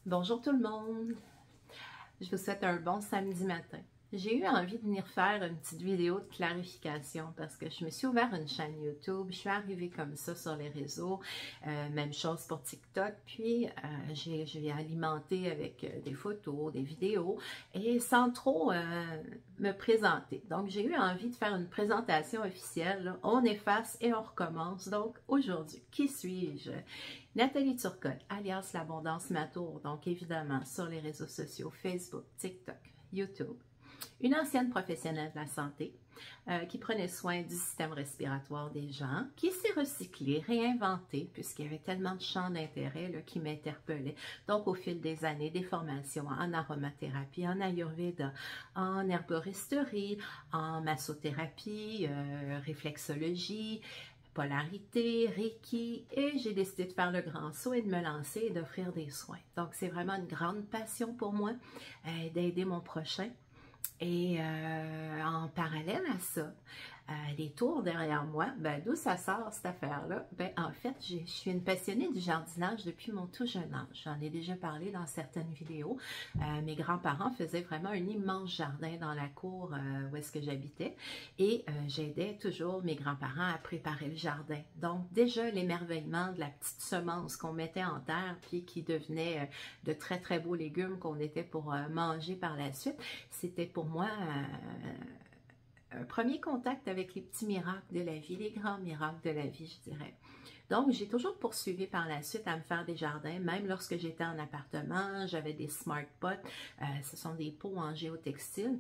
Bonjour tout le monde, je vous souhaite un bon samedi matin. J'ai eu envie de venir faire une petite vidéo de clarification parce que je me suis ouvert une chaîne YouTube, je suis arrivée comme ça sur les réseaux, même chose pour TikTok, puis j'ai alimenté avec des photos, des vidéos et sans trop me présenter. Donc j'ai eu envie de faire une présentation officielle, là. On efface et on recommence. Donc aujourd'hui, qui suis-je? Nathalie Turcotte, alias l'Abondance Matour, donc évidemment sur les réseaux sociaux, Facebook, TikTok, YouTube. Une ancienne professionnelle de la santé qui prenait soin du système respiratoire des gens, qui s'est recyclée, réinventée, puisqu'il y avait tellement de champs d'intérêt qui m'interpellaient. Donc, au fil des années, des formations en aromathérapie, en ayurveda, en herboristerie, en massothérapie, réflexologie, polarité, Reiki, et j'ai décidé de faire le grand saut et de me lancer et d'offrir des soins. Donc, c'est vraiment une grande passion pour moi d'aider mon prochain. Et en parallèle à ça, les tours derrière moi, d'où ça sort cette affaire-là? En fait, je suis une passionnée du jardinage depuis mon tout jeune âge. J'en ai déjà parlé dans certaines vidéos. Mes grands-parents faisaient vraiment un immense jardin dans la cour où est-ce que j'habitais et j'aidais toujours mes grands-parents à préparer le jardin. Donc déjà l'émerveillement de la petite semence qu'on mettait en terre puis qui devenait de très très beaux légumes qu'on était pour manger par la suite, c'était pour moi un premier contact avec les petits miracles de la vie, les grands miracles de la vie, je dirais. Donc, j'ai toujours poursuivi par la suite à me faire des jardins, même lorsque j'étais en appartement, j'avais des smart pots, ce sont des pots en géotextile.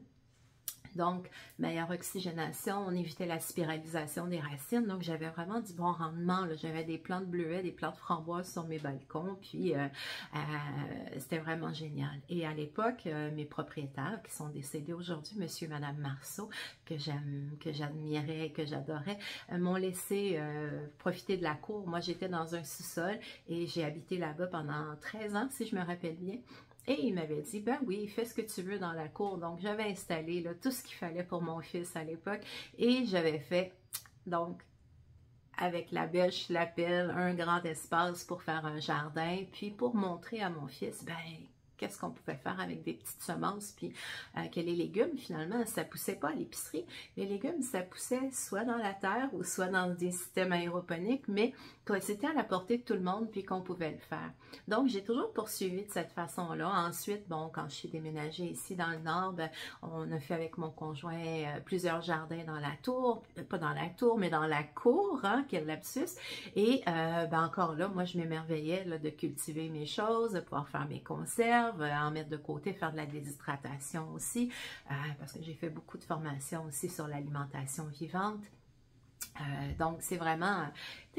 Donc, meilleure oxygénation, on évitait la spiralisation des racines. Donc, j'avais vraiment du bon rendement. J'avais des plantes bleuets, des plantes framboises sur mes balcons. Puis, c'était vraiment génial. Et à l'époque, mes propriétaires, qui sont décédés aujourd'hui, monsieur et madame Marceau, que j'admirais, que j'adorais, m'ont laissé profiter de la cour. Moi, j'étais dans un sous-sol et j'ai habité là-bas pendant 13 ans, si je me rappelle bien. Et il m'avait dit, ben oui, fais ce que tu veux dans la cour. Donc, j'avais installé là, tout ce qu'il fallait pour mon fils à l'époque. Et j'avais fait, donc, avec la bêche, la pelle, un grand espace pour faire un jardin. Puis, pour montrer à mon fils, ben qu'est-ce qu'on pouvait faire avec des petites semences, puis que les légumes, finalement, ça poussait pas à l'épicerie. Les légumes, ça poussait soit dans la terre ou soit dans des systèmes aéroponiques, mais c'était à la portée de tout le monde, puis qu'on pouvait le faire. Donc, j'ai toujours poursuivi de cette façon-là. Ensuite, bon, quand je suis déménagée ici dans le Nord, on a fait avec mon conjoint plusieurs jardins dans la tour, pas dans la tour, mais dans la cour, hein, quel lapsus. Et encore là, moi, je m'émerveillais de cultiver mes choses, de pouvoir faire mes conserves, en mettre de côté, faire de la déshydratation aussi, parce que j'ai fait beaucoup de formations aussi sur l'alimentation vivante. Donc, c'est vraiment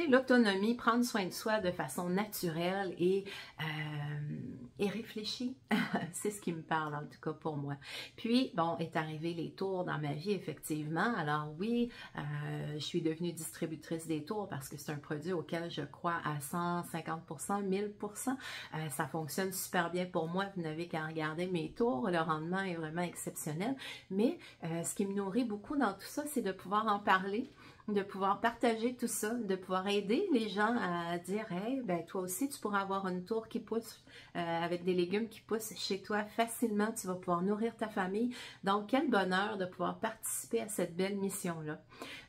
l'autonomie, prendre soin de soi de façon naturelle et réfléchie. C'est ce qui me parle, en tout cas pour moi. Puis, bon, est arrivé les tours dans ma vie, effectivement. Alors oui, je suis devenue distributrice des tours parce que c'est un produit auquel je crois à 150%, 1000%. Ça fonctionne super bien pour moi. Vous n'avez qu'à regarder mes tours. Le rendement est vraiment exceptionnel. Mais ce qui me nourrit beaucoup dans tout ça, c'est de pouvoir en parler, de pouvoir partager tout ça, de pouvoir aider les gens à dire « Hey, ben toi aussi, tu pourras avoir une tour qui pousse avec des légumes qui poussent chez toi facilement. Tu vas pouvoir nourrir ta famille. » Donc, quel bonheur de pouvoir participer à cette belle mission-là.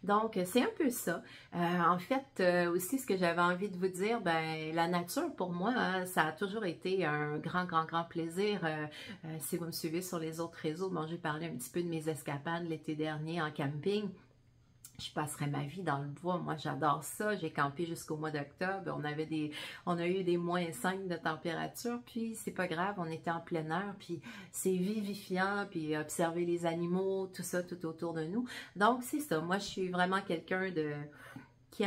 Donc, c'est un peu ça. En fait, aussi, ce que j'avais envie de vous dire, ben la nature, pour moi, hein, ça a toujours été un grand, grand, grand plaisir. Si vous me suivez sur les autres réseaux, bon, j'ai parlé un petit peu de mes escapades l'été dernier en camping. Je passerais ma vie dans le bois. Moi, j'adore ça. J'ai campé jusqu'au mois d'octobre. On a eu des -5 de température, puis c'est pas grave, on était en plein air, puis c'est vivifiant, puis observer les animaux, tout ça, tout autour de nous. Donc, c'est ça. Moi, je suis vraiment quelqu'un qui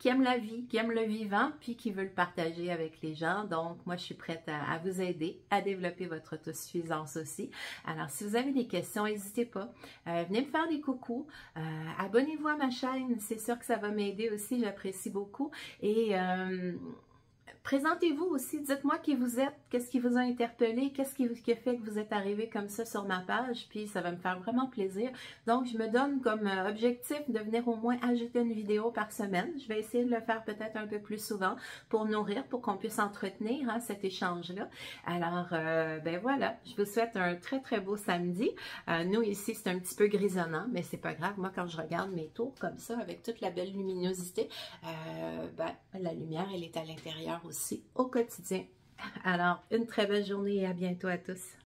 aime la vie, qui aime le vivant, puis qui veut le partager avec les gens. Donc, moi, je suis prête à vous aider à développer votre autosuffisance aussi. Alors, si vous avez des questions, n'hésitez pas. Venez me faire des coucous. Abonnez-vous à ma chaîne. C'est sûr que ça va m'aider aussi. J'apprécie beaucoup. Et Présentez-vous aussi, dites-moi qui vous êtes, qu'est-ce qui vous a interpellé, qu'est-ce qui a fait que vous êtes arrivé comme ça sur ma page, puis ça va me faire vraiment plaisir. Donc, je me donne comme objectif de venir au moins ajouter une vidéo par semaine. Je vais essayer de le faire peut-être un peu plus souvent pour nourrir, pour qu'on puisse entretenir cet échange-là. Alors, ben voilà, je vous souhaite un très, très beau samedi. Nous, ici, c'est un petit peu grisonnant, mais c'est pas grave. Moi, quand je regarde mes tours comme ça, avec toute la belle luminosité, ben, la lumière, elle est à l'intérieur aussi, au quotidien. Alors, une très belle journée et à bientôt à tous.